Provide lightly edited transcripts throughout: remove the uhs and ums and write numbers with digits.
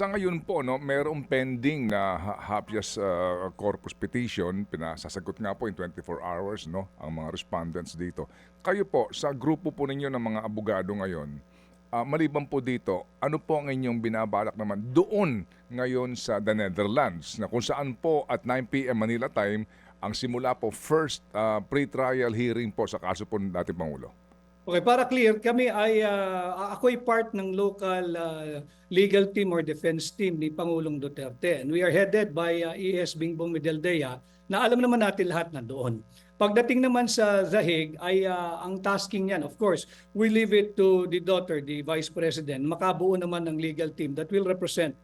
Sa ngayon po 'no, merong pending na habeas corpus petition, pinasasagot nga po in 24 hours 'no, ang mga respondents dito. Kayo po, sa grupo po ninyo ng mga abogado ngayon, maliban po dito, ano po ang inyong binabalak naman doon ngayon sa the Netherlands na kung saan po at 9 PM Manila time ang simula po first pre-trial hearing po sa kaso po ng dating Pangulo? Okay, para clear, kami ay ako ay part ng local legal team or defense team ni Pangulong Duterte. And we are headed by ES Bingbong Medaldea na alam naman natin lahat nandoon. Pagdating naman sa Zahig ay ang tasking niyan, of course, we leave it to the daughter, the Vice President, makabuo naman ng legal team that will represent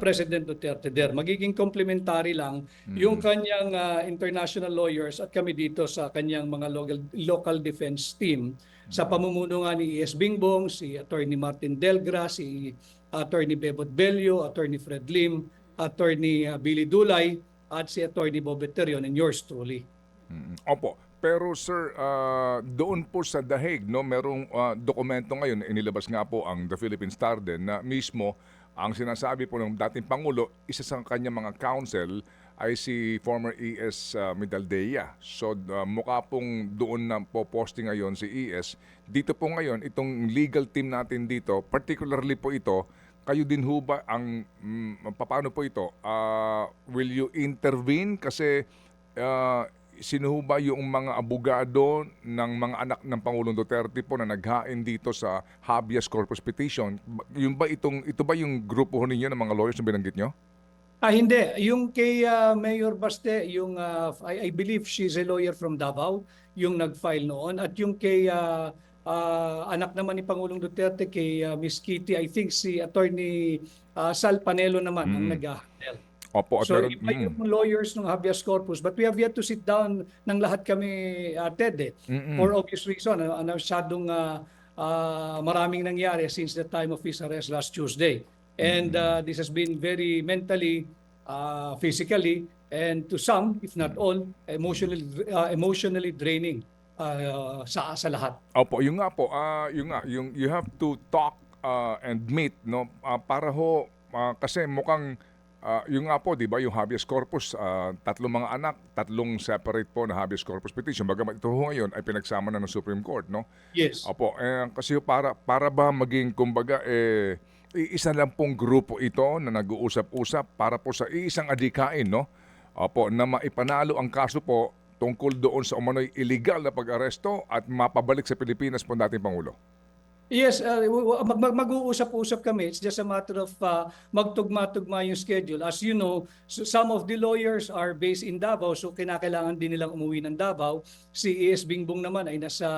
President Duterte there. Magiging complementary lang yung kanyang international lawyers at kami dito sa kanyang mga local defense team sa pamumuno nga ni ES Bingbong, si Attorney Martin Delgra, si Attorney Bebot Bello, Attorney Fred Lim, Attorney Billy Dulay, at si Attorney Bobet Terion, and yours truly. Opo. Pero sir, doon po sa The Hague, no, merong dokumento ngayon, inilabas nga po ang The Philippine Star din na mismo ang sinasabi po ng dating Pangulo, isa sa kanyang mga counsel ay si former ES Medaldea. So mukha pong doon na po posting ngayon si ES. Dito po ngayon, itong legal team natin dito, particularly po ito, kayo din ho ba ang, paano po ito? Will you intervene? Kasi sino ho ba yung mga abogado ng mga anak ng Pangulong Duterte po na naghain dito sa habeas corpus petition? Ito ba yung grupo ho ninyo ng mga lawyers na binanggit nyo? Hindi. Yung kay Mayor Baste, yung I believe she's a lawyer from Davao, yung nag-file noon. At yung kay anak naman ni Pangulong Duterte, kay Miss Kitty, I think si Attorney Sal Panelo naman ang nag-handle. Opo, at So meron, iba yung lawyers ng habeas corpus, but we have yet to sit down ng lahat kami, Ted, for obvious reason. Masyadong maraming nangyari since the time of his arrest last Tuesday. And this has been very mentally, physically, and to some, if not all, emotionally draining sa lahat. Opo, yung nga po, yung you have to talk and meet, no, para ho, kasi mukhang, yung nga po, di ba, yung habeas corpus, tatlong mga anak, tatlong separate po na habeas corpus petition. Bagamat ito ho ngayon ay pinagsama na ng Supreme Court, no? Yes. Opo, kasi para ba maging, kumbaga, iisa lang pong grupo ito na nag-uusap-usap para po sa iisang adikain, no? Opo, na maipanalo ang kaso po tungkol doon sa umano'y illegal na pag-aresto at mapabalik sa Pilipinas po dating Pangulo. Yes, mag-uusap-usap kami. It's just a matter of magtugma-tugma yung schedule. As you know, some of the lawyers are based in Davao, so kinakailangan din nilang umuwi ng Davao. Si ES Bingbong naman ay nasa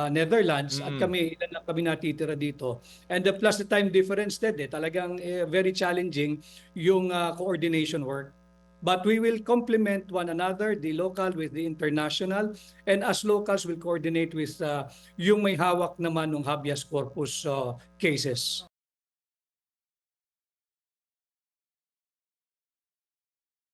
Netherlands at ilan lang kami natitira dito. And plus the time difference, talagang very challenging yung coordination work. But we will complement one another, the local with the international, and as locals will coordinate with yung may hawak naman ng habeas corpus cases.